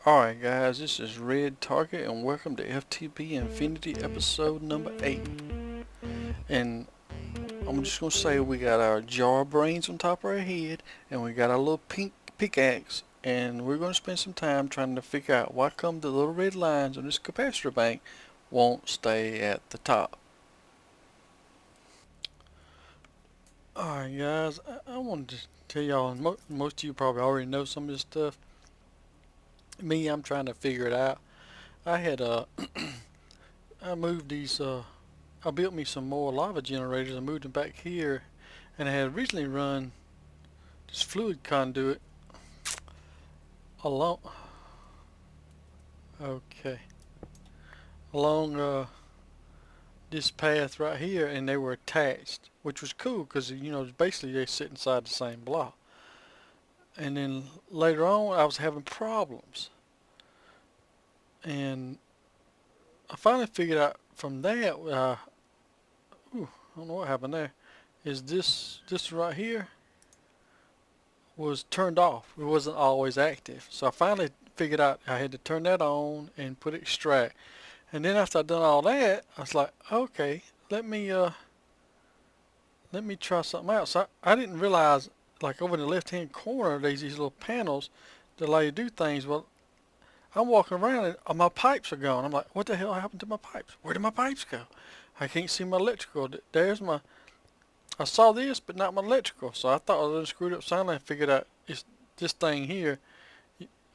Alright guys, this is Redtarget and welcome to FTB Infinity episode number 8. And I'm just going to say we got our jar brains on top of our head and we got our little pink pickaxe, and we're going to spend some time trying to figure out why come the little red lines on this capacitor bank won't stay at the top. Alright guys, I wanted to tell y'all, and most of you probably already know some of this stuff. Me, I'm trying to figure it out. I had I moved these I built me some more lava generators. I moved them back here, and I had originally run this fluid conduit along okay along this path right here, and they were attached, which was cool because basically they sit inside the same block. And then later on I was having problems, and I finally figured out from that I don't know what happened there, is this right here was turned off. It wasn't always active. So I finally figured out I had to turn that on and put extract. And then after I'd done all that, I was like, okay, let me try something else. I didn't realize, like, over in the left hand corner there's these little panels that allow you to do things. Well, I'm walking around and my pipes are gone. I'm like, what the hell happened to my pipes? Where did my pipes go? I can't see my electrical. There's my, I saw this, but not my electrical. So I thought I was screwed up sound. I figured out it's this thing here.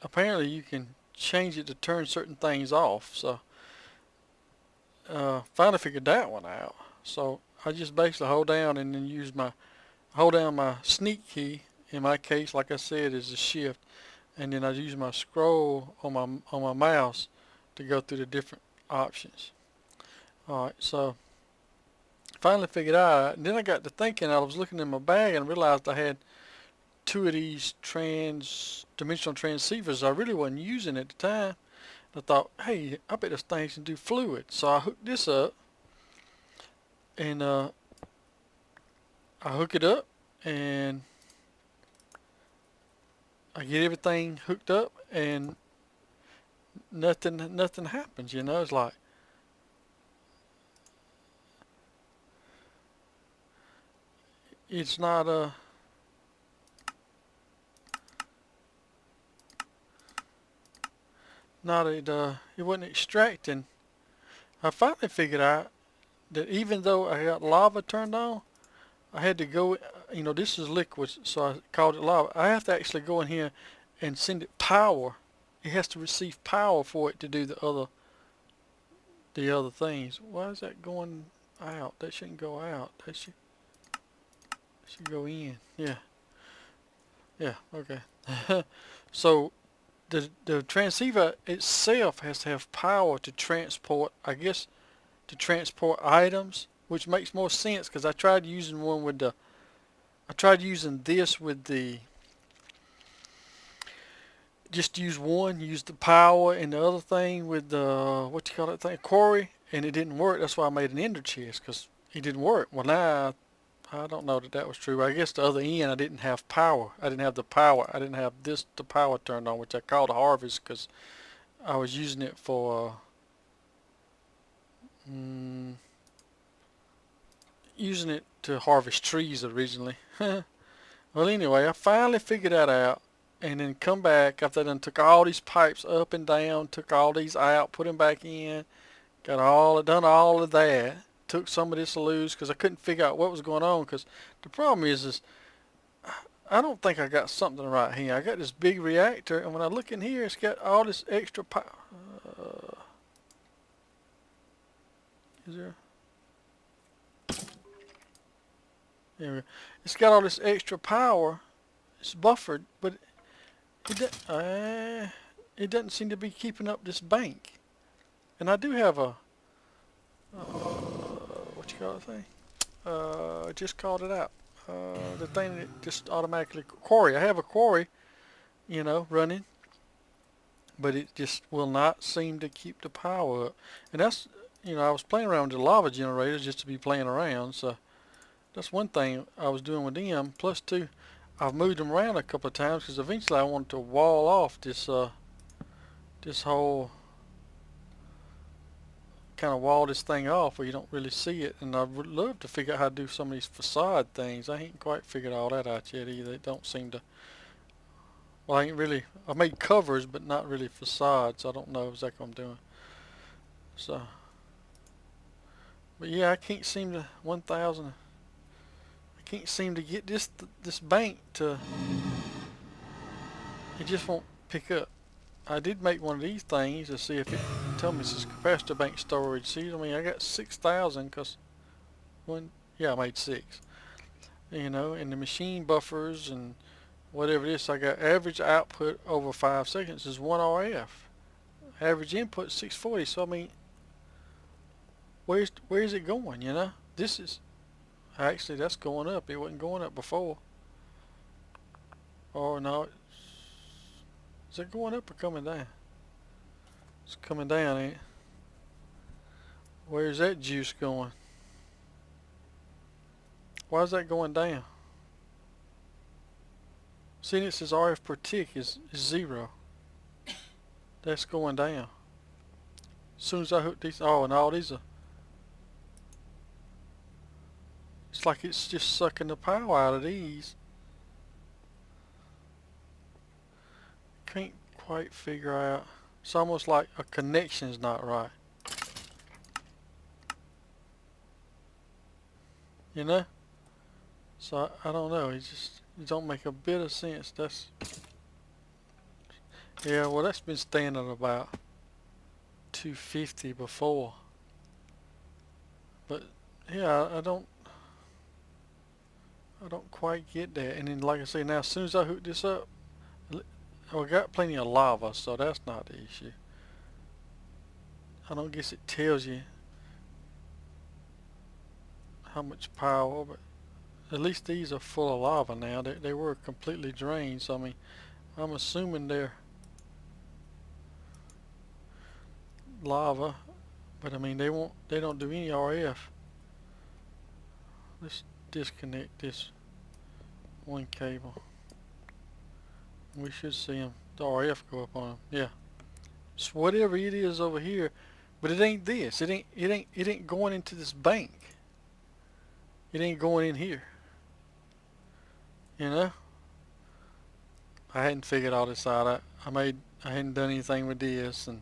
Apparently you can change it to turn certain things off. So finally figured that one out. So I just basically hold down and then hold down my sneak key. In my case, like I said, is the shift, and then I use my scroll on my mouse to go through the different options. All right, so finally figured out, and then I got to thinking. I was looking in my bag and realized I had two of these dimensional transceivers I really wasn't using at the time. I thought, hey, I bet this thing can do fluid. So I hooked this up, and I hook it up, and I get everything hooked up, and nothing happens. It's like, it's not it wasn't extracting. I finally figured out that even though I got lava turned on, I had to go, this is liquid, so I called it lava. I have to actually go in here and send it power. It has to receive power for it to do the other things. Why is that going out? That shouldn't go out. That should go in. Yeah. Yeah, okay. So the transceiver itself has to have power to transport, I guess, to transport items, which makes more sense because I tried using this with the, just use one, use the power, and the other thing with the, what you call that thing, quarry, and it didn't work. That's why I made an ender chest, because it didn't work. Well, now I don't know that was true. I guess the other end I didn't have power. I didn't have the power. I didn't have the power turned on, which I called harvest because I was using it for using it to harvest trees originally. Well, anyway, I finally figured that out, and then come back after I done took all these pipes up and down, took all these out, put them back in, done all of that. Took some of this loose because I couldn't figure out what was going on. Because the problem is I don't think I got something right here. I got this big reactor, and when I look in here, it's got all this extra power. Is there? There we go. It's got all this extra power. It's buffered, but it doesn't seem to be keeping up this bank. And I do have a what you call it thing? I just called it out. The thing that just automatically quarry. I have a quarry, running, but it just will not seem to keep the power up. And that's, I was playing around with the lava generators just to be playing around. So that's one thing I was doing with them. Plus two, I've moved them around a couple of times because eventually I wanted to wall off this this whole kind of wall this thing off where you don't really see it. And I would love to figure out how to do some of these facade things. I ain't quite figured all that out yet either. It don't seem to. Well, I made covers, but not really facades. I don't know exactly what I'm doing. So, but yeah, I can't seem to 1,000. I can't seem to get this bank to. It just won't pick up. I did make one of these things to see if it tell me this is capacitor bank storage. See, I mean, I got 6,000 because yeah, I made 6. You know, and the machine buffers and whatever it is, I got average output over 5 seconds is 1 RF. Average input 640. So I mean, where is it going? You know, this is actually that's going up. It wasn't going up before. Or no, is it going up or coming down? It's coming down, ain't it? Where's that juice going? Why is that going down? See, it says RF per tick is 0. That's going down. As soon as I hook these, oh, and all these are. It's like it's just sucking the power out of these. Can't quite figure out. It's almost like a connection's not right. You know? So I don't know. It don't make a bit of sense. That's yeah. Well, that's been staying at about 250 before. But yeah, I don't quite get that. And then, like I say, now as soon as I hook this up, I got plenty of lava, so that's not the issue. I don't guess it tells you how much power, but at least these are full of lava now. They were completely drained, so I mean, I'm assuming they're lava, but I mean they don't do any RF. Let's disconnect this one cable. We should see the RF go up on them. Yeah, it's whatever it is over here, but it ain't this. It ain't going into this bank. It ain't going in here. You know, I hadn't figured all this out. I hadn't done anything with this, and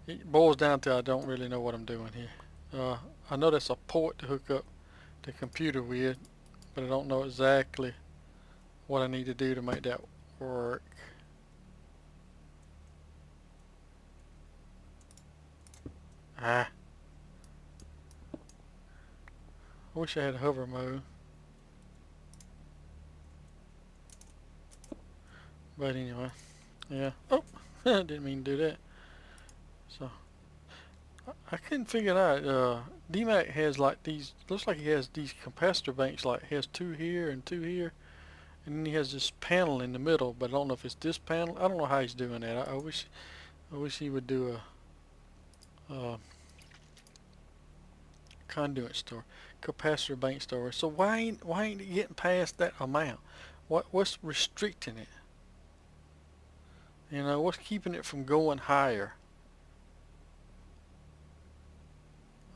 it boils down to I don't really know what I'm doing here. I know that's a port to hook up the computer with, but I don't know exactly what I need to do to make that work. I wish I had hover mode. But anyway, yeah. Oh, didn't mean to do that. So, I couldn't figure it out. DMAC has like these, looks like he has these capacitor banks, like he has 2 here and 2 here. And then he has this panel in the middle, but I don't know if it's this panel. I don't know how he's doing that. I wish he would do a conduit store, capacitor bank store. So why ain't it getting past that amount? What's restricting it? You know, what's keeping it from going higher?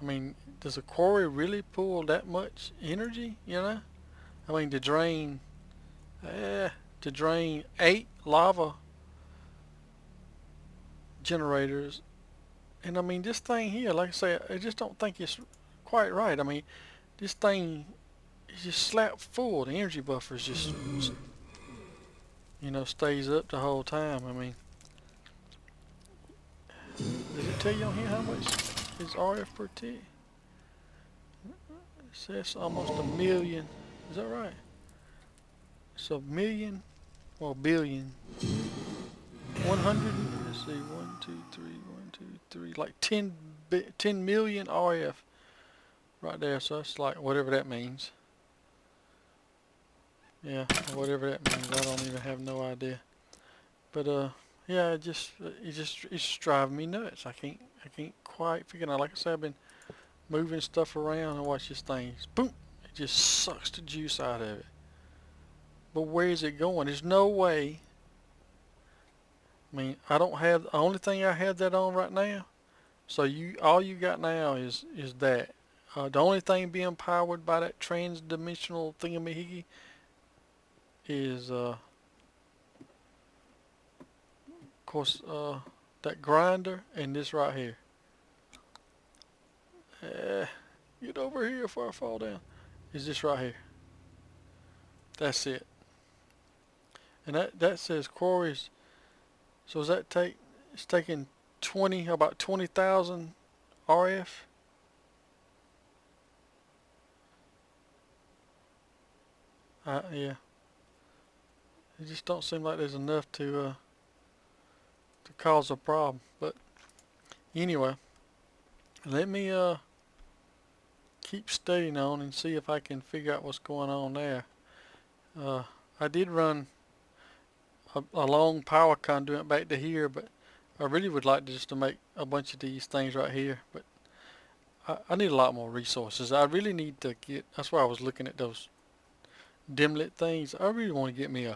I mean, does a quarry really pull that much energy? You know, I mean to drain 8 lava generators, and I mean this thing here, like I say, I just don't think it's quite right. I mean, this thing is just slap full. The energy buffer is just, you know, stays up the whole time. I mean, does it tell you on here how much is RF per tick? It says almost 1 million. Is that right? So million or billion? 100. Let's see. 1, 2, 3. 1, 2, 3. Like 10 million RF right there. So that's like whatever that means. Yeah, whatever that means. I don't even have no idea. But yeah, it's driving me nuts. I can't quite figure it out. Like I said, I've been moving stuff around, and watch this thing. Boom! It just sucks the juice out of it. But where is it going? There's no way I mean, I don't have, the only thing I have that on right now. So all you got now is that. The only thing being powered by that trans-dimensional thingamahiggy is, of course, that grinder and this right here. Get over here before I fall down. Is this right here? That's it. And that says quarries. So does that take? It's taking about 20,000 RF. Yeah. It just don't seem like there's enough to cause a problem. But anyway, let me keep studying on and see if I can figure out what's going on there. I did run a long power conduit back to here, but I really would like to make a bunch of these things right here. But I need a lot more resources. I really need to get. That's why I was looking at those dim lit things. I really want to get me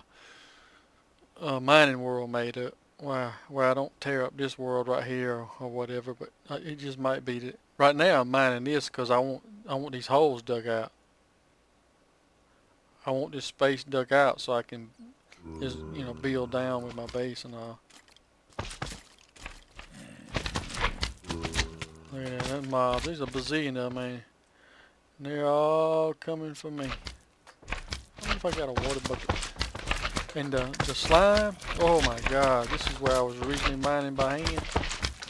a mining world made up where I don't tear up this world right here or whatever. But it just might be that right now I'm mining this because I want these holes dug out. I want this space dug out so I can just build down with my base and all. Look at that mobs. There's a bazillion of them, man. And they're all coming for me. I wonder if I got a water bucket. And the slime, oh my god, this is where I was originally mining by hand.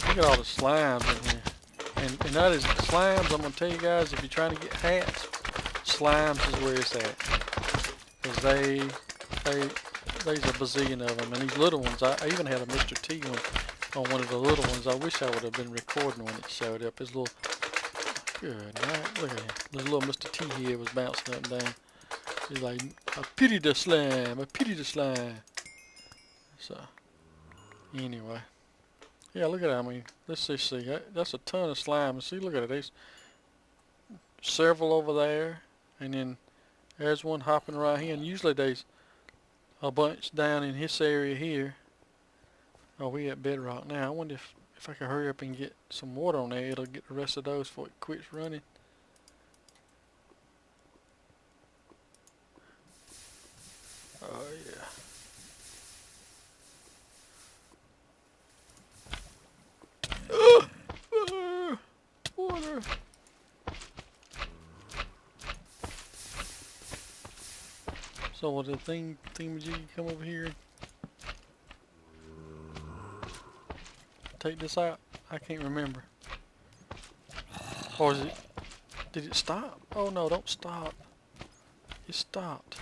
Look at all the slimes in here. And that is slimes, I'm going to tell you guys, if you're trying to get hats, slimes is where it's at. Because there's a bazillion of them. And these little ones, I even had a Mr. T one on one of the little ones. I wish I would have been recording when it showed up. His little, good night, look at him. This little Mr. T here was bouncing up and down. He's like, I pity the slime, I pity the slime. So, anyway. Yeah, look at that. I mean, let's just see. That's a ton of slime. See, look at it. There's several over there. And then there's one hopping right here. And usually there's a bunch down in this area here. Oh, we at bedrock now. I wonder if I can hurry up and get some water on there. It'll get the rest of those before it quits running. Oh, yeah. Water. So will the thingamajiggy come over here and take this out? I can't remember. Or is it? Did it stop? Oh no, don't stop. It stopped.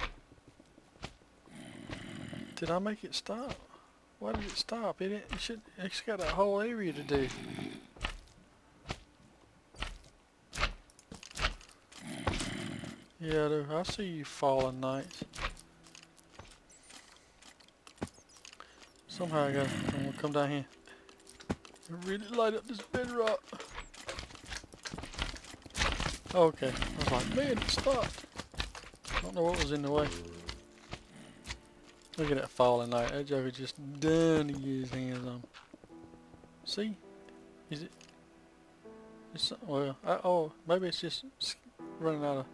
Did I make it stop? Why did it stop? It's got a whole area to do. Yeah, dude, I see you falling knights. Somehow I'm gonna come down here and really light up this bedrock. Okay, I was like, man, it stopped. I don't know what was in the way. Look at that falling knight. That joker just done to get his hands on. See? Is it? Well, oh, maybe it's just running out of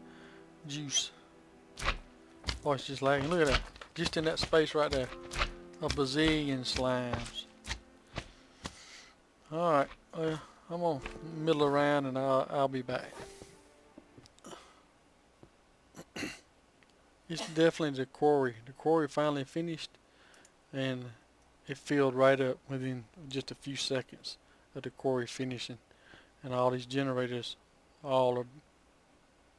juice. Oh, it's just lagging. Look at that. Just in that space right there. A bazillion slimes. Alright, well, I'm gonna middle around and I'll be back. It's definitely the quarry. The quarry finally finished and it filled right up within just a few seconds of the quarry finishing. And all these generators all are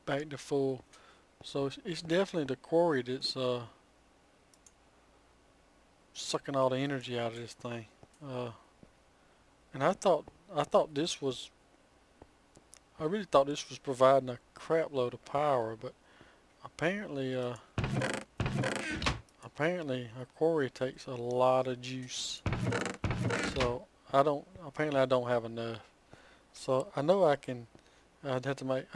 back to full. So it's definitely the quarry that's sucking all the energy out of this thing. And I really thought this was providing a crap load of power, but apparently a quarry takes a lot of juice. So I don't have enough. So I know I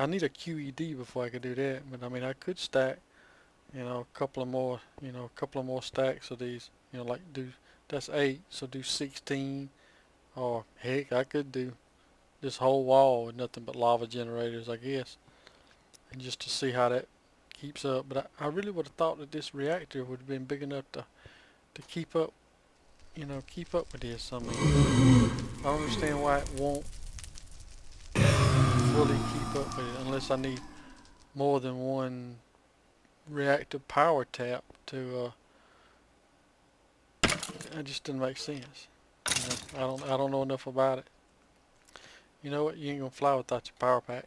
need a QED before I could do that, but I mean I could stack, a couple of more stacks of these, like do That's 8, so do 16, or heck, I could do this whole wall with nothing but lava generators, I guess, and just to see how that keeps up. But I really would have thought that this reactor would have been big enough to keep up, keep up with this. I mean, I don't understand why it won't fully keep up with it unless I need more than one reactor power tap to, it just doesn't make sense. I don't know enough about it. You know what? You ain't gonna fly without your power pack.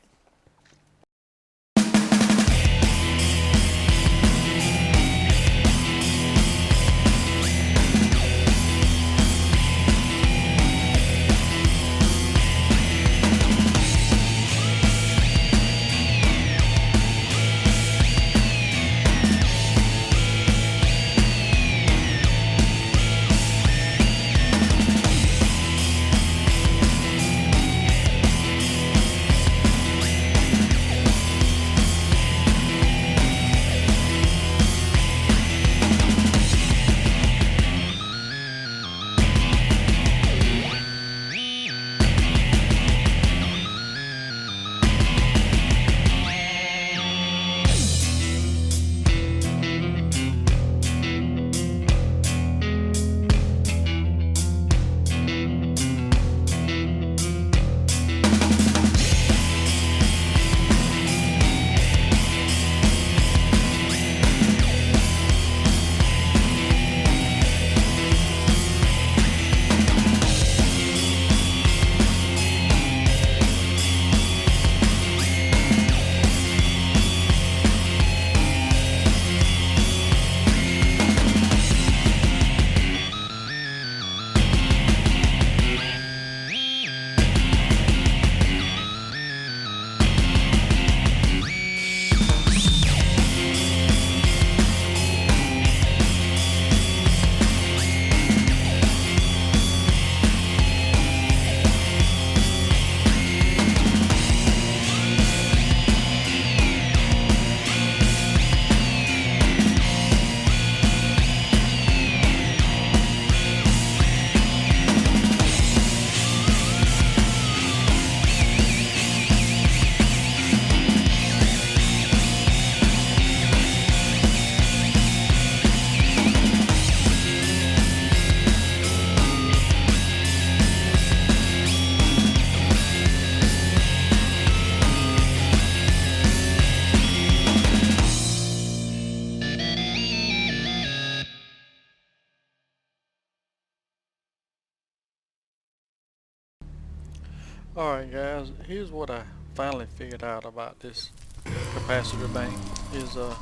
Alright guys, here's what I finally figured out about this capacitor bank is, hold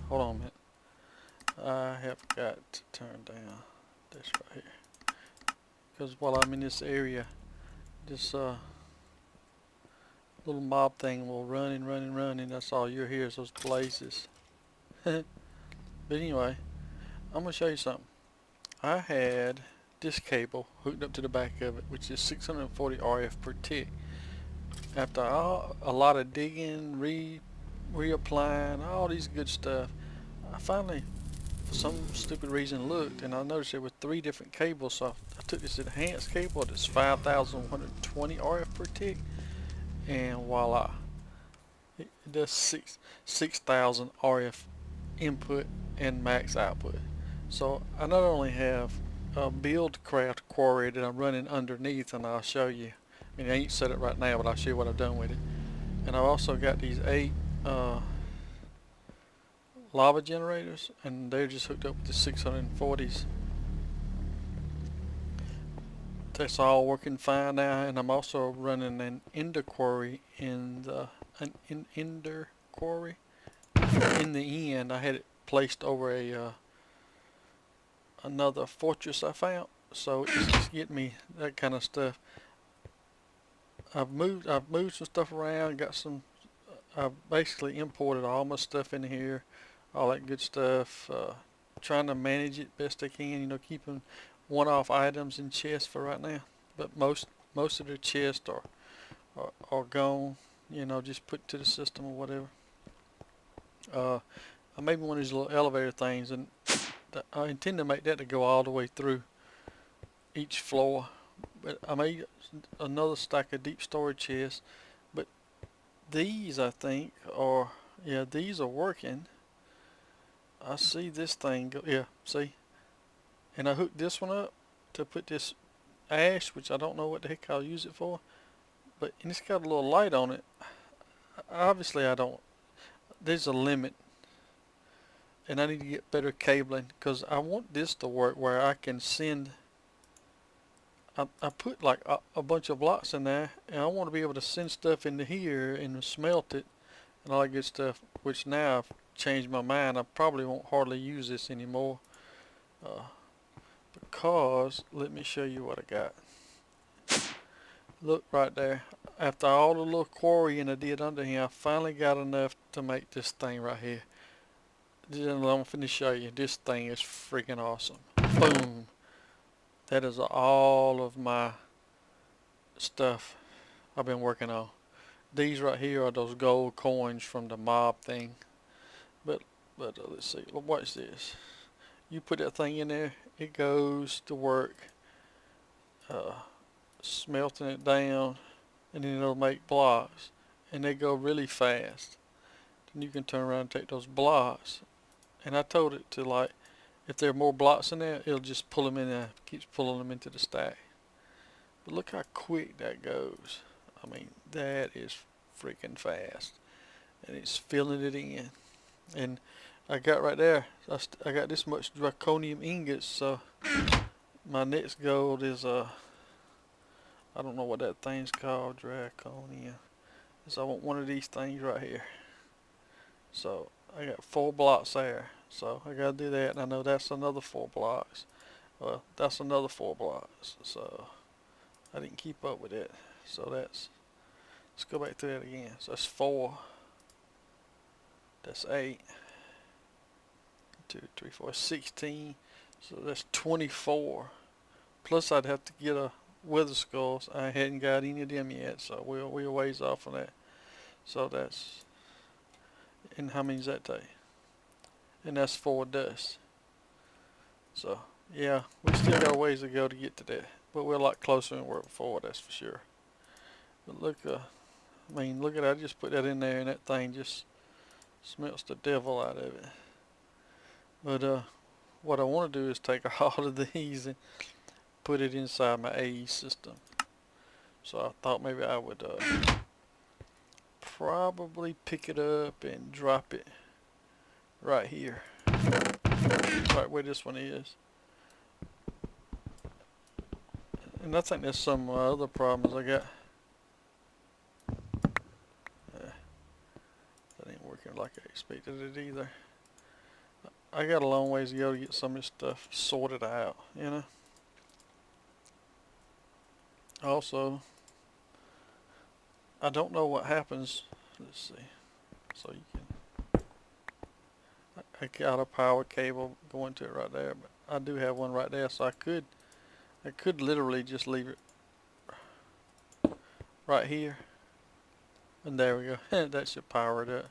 on a minute. I have got to turn down this right here. Because while I'm in this area, this little mob thing will run and run and run, and that's all you'll hear is those blazes. But anyway, I'm going to show you something. I had this cable hooked up to the back of it, which is 640 RF per tick. After a lot of digging, reapplying, all these good stuff, I finally, for some stupid reason, looked, and I noticed there were 3 different cables. So I took this enhanced cable that's 5,120 RF per tick, and voila, it does 6,000 RF input and max output. So I not only have a Buildcraft quarry that I'm running underneath, and I'll show you. I mean, I ain't set it right now, but I'll show you what I've done with it. And I've also got these 8 lava generators, and they're just hooked up with the 640s. That's all working fine now, and I'm also running an ender quarry in the ender quarry in the end. I had it placed over a another fortress I found, so it's just getting me that kind of stuff. I've moved some stuff around, got some. I've basically imported all my stuff in here, all that good stuff. Trying to manage it best I can, keeping one-off items in chests for right now. But most of the chests are gone, just put to the system or whatever. I made one of these little elevator things, and I intend to make that to go all the way through each floor. But I made another stack of deep storage chests. But these, I think, are, yeah, these are working. I see this thing go, yeah, see? And I hooked this one up to put this ash, which I don't know what the heck I'll use it for. But, and it's got a little light on it. Obviously I don't, there's a limit. And I need to get better cabling because I want this to work where I can send, I put like a bunch of blocks in there, and I want to be able to send stuff into here and smelt it and all that good stuff, which now I've changed my mind. I probably won't hardly use this anymore because, let me show you what I got. Look right there. After all the little quarrying I did under here, I finally got enough to make this thing right here. I'm finna show you. This thing is freaking awesome. Boom. That is all of my stuff I've been working on. These right here are those gold coins from the mob thing. But let's see. Watch this. You put that thing in there, it goes to work smelting it down, and then it'll make blocks, and they go really fast. Then you can turn around and take those blocks. And I told it to, like, if there are more blocks in there, it'll just pull them in there, keeps pulling them into the stack. But look how quick that goes. I mean, that is freaking fast. And it's filling it in. And I got right there, I got this much draconium ingots, so my next goal is, I don't know what that thing's called, draconium. So I want one of these things right here. So I got 4 blocks there, so I gotta do that, and I know that's another 4 blocks. Well, that's another 4 blocks, so I didn't keep up with it. So let's go back through that again. So that's 4, that's 8, 2, 3, 4, 16, so that's 24. Plus I'd have to get a wither skulls. I hadn't got any of them yet, so we're ways off on that. So that's, and how many does that take? And that's 4 dust. So yeah, we still got a ways to go to get to that, but we're a lot closer than we were before, that's for sure. But look, I mean, look at that. I just put that in there, and that thing just smelts the devil out of it. But what I want to do is take all of these and put it inside my AE system. So I thought maybe I would probably pick it up and drop it right here, right where this one is. And I think that's some of my other problems I got. That ain't working like I expected it either. I got a long ways to go to get some of this stuff sorted out, you know. Also, I don't know what happens. Let's see. So you can, I got a power cable going to it right there, but I do have one right there, so I could literally just leave it right here. And there we go. That should power it up.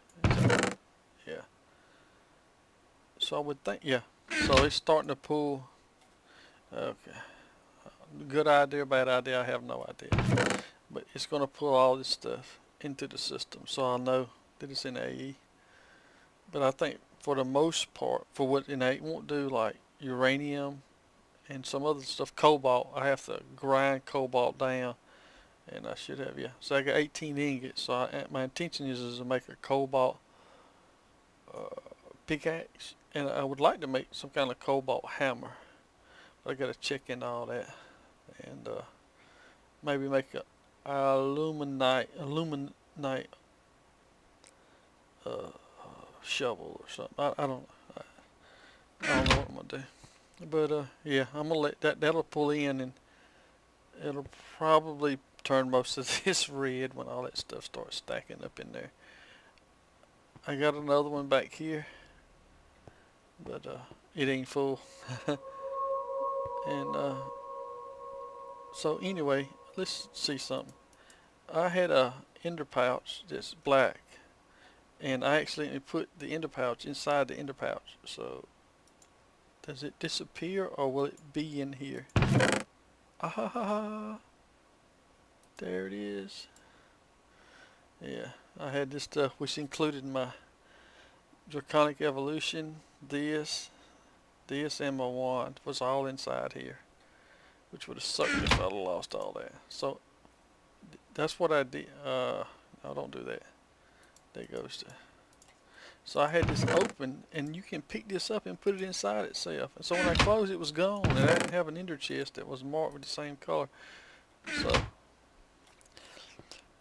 Yeah. So I would think, yeah. So it's starting to pull. Okay. Good idea, bad idea, I have no idea. But it's going to pull all this stuff into the system, so I'll know that it's in AE. But I think for the most part, for what in AE won't do, like uranium and some other stuff, cobalt, I have to grind cobalt down, and I should have, yeah. So I got 18 ingots, so my intention is to make a cobalt pickaxe, and I would like to make some kind of cobalt hammer. I got to check into all that, and maybe make a aluminite shovel or something. I don't know what I'm gonna do, but yeah, I'm gonna let that'll pull in, and it'll probably turn most of this red when all that stuff starts stacking up in there. I got another one back here, but it ain't full. And so anyway, let's see something. I had a ender pouch that's black, and I accidentally put the ender pouch inside the ender pouch. So Does it disappear or will it be in here? Ah, there it is. Yeah, I had this stuff which included my Draconic Evolution, this and my wand was all inside here, which would have sucked if I'd have lost all that. So that's what I did. No, don't do that. There goes to. So I had this open, and you can pick this up and put it inside itself. And so when I closed, it was gone, and I didn't have an ender chest that was marked with the same color. So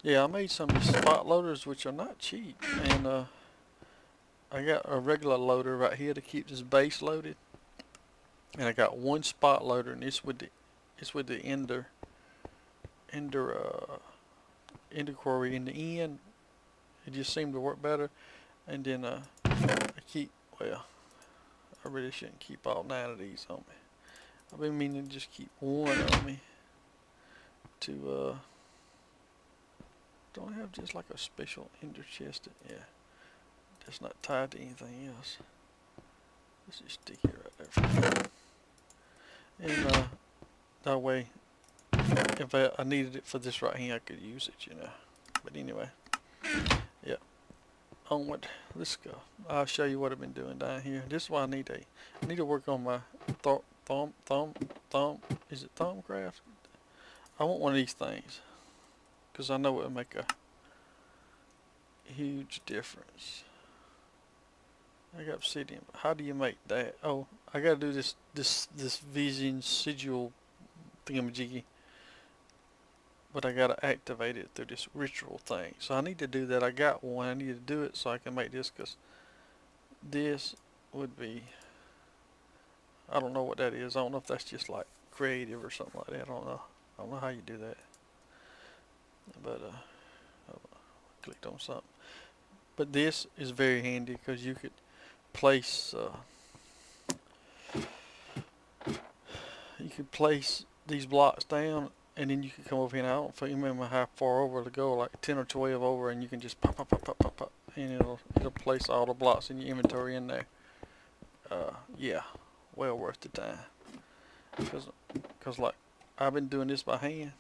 yeah, I made some of these spot loaders, which are not cheap, and I got a regular loader right here to keep this base loaded, and I got one spot loader, and it's with the ender quarry in the end. It just seemed to work better. And then I really shouldn't keep all 9 of these on me. I've been meaning to just keep one on me to don't I have just like a special ender chest? Yeah, that's not tied to anything else. Let's just stick it right there for now. And that way, if I needed it for this right here, I could use it, you know. But anyway, yeah. Onward, let's go. I'll show you what I've been doing down here. This is why I need to work on my is it Thumbcraft? I want one of these things because I know it would make a huge difference. I got obsidian. How do you make that? Oh, I gotta do this vision sigil thingamajiggy. But I gotta activate it through this ritual thing. So I need to do that. I got one. I need to do it so I can make this, because this would be, I don't know what that is. I don't know if that's just like creative or something like that. I don't know how you do that. But I clicked on something. But this is very handy because you could place these blocks down, and then you can come over here, and I don't remember how far over to go, like 10 or 12 over, and you can just pop, and it'll place all the blocks in your inventory in there. Yeah, well worth the time. Because like, I've been doing this by hand.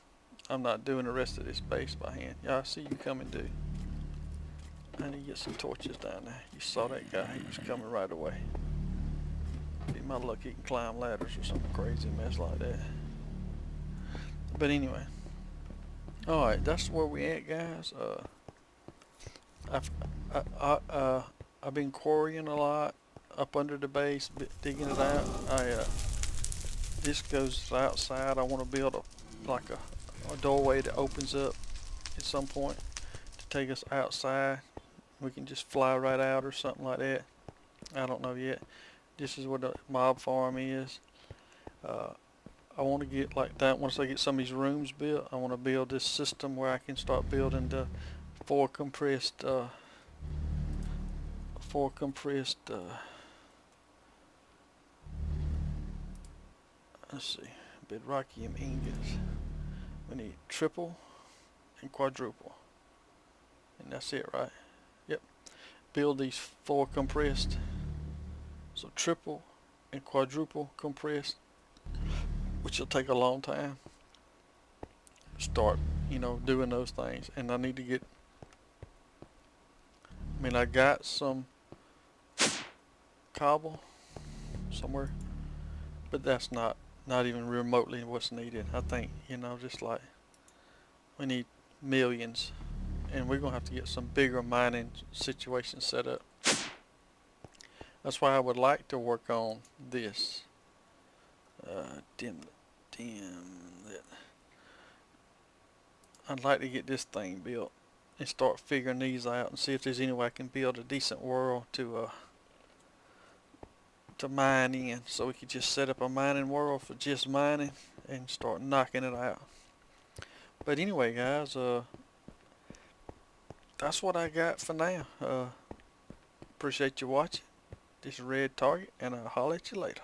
I'm not doing the rest of this base by hand. Yeah, I see you coming, dude. I need to get some torches down there. You saw that guy, he was coming right away. Be my luck he can climb ladders or some crazy mess like that. But anyway, alright, that's where we at, guys. I've been quarrying a lot up under the base, digging it out. This goes outside. I want to build a doorway that opens up at some point to take us outside. We can just fly right out or something like that. I don't know yet. This is what the mob farm is. I want to get like that. Once I get some of these rooms built, I want to build this system where I can start building the four compressed let's see, bedrockium ingots. We need triple and quadruple, and that's it, right? Yep. Build these 4 compressed, so triple and quadruple compressed, which will take a long time. Start, doing those things, and I need to get. I got some cobble somewhere, but that's not even remotely what's needed. I think, just like we need millions, and we're gonna have to get some bigger mining situations set up. That's why I would like to work on this. Dim that. I'd like to get this thing built and start figuring these out and see if there's any way I can build a decent world to mine in, so we could just set up a mining world for just mining and start knocking it out. But anyway, guys, that's what I got for now. Appreciate you watching. This is Redtarget, and I'll holler at you later.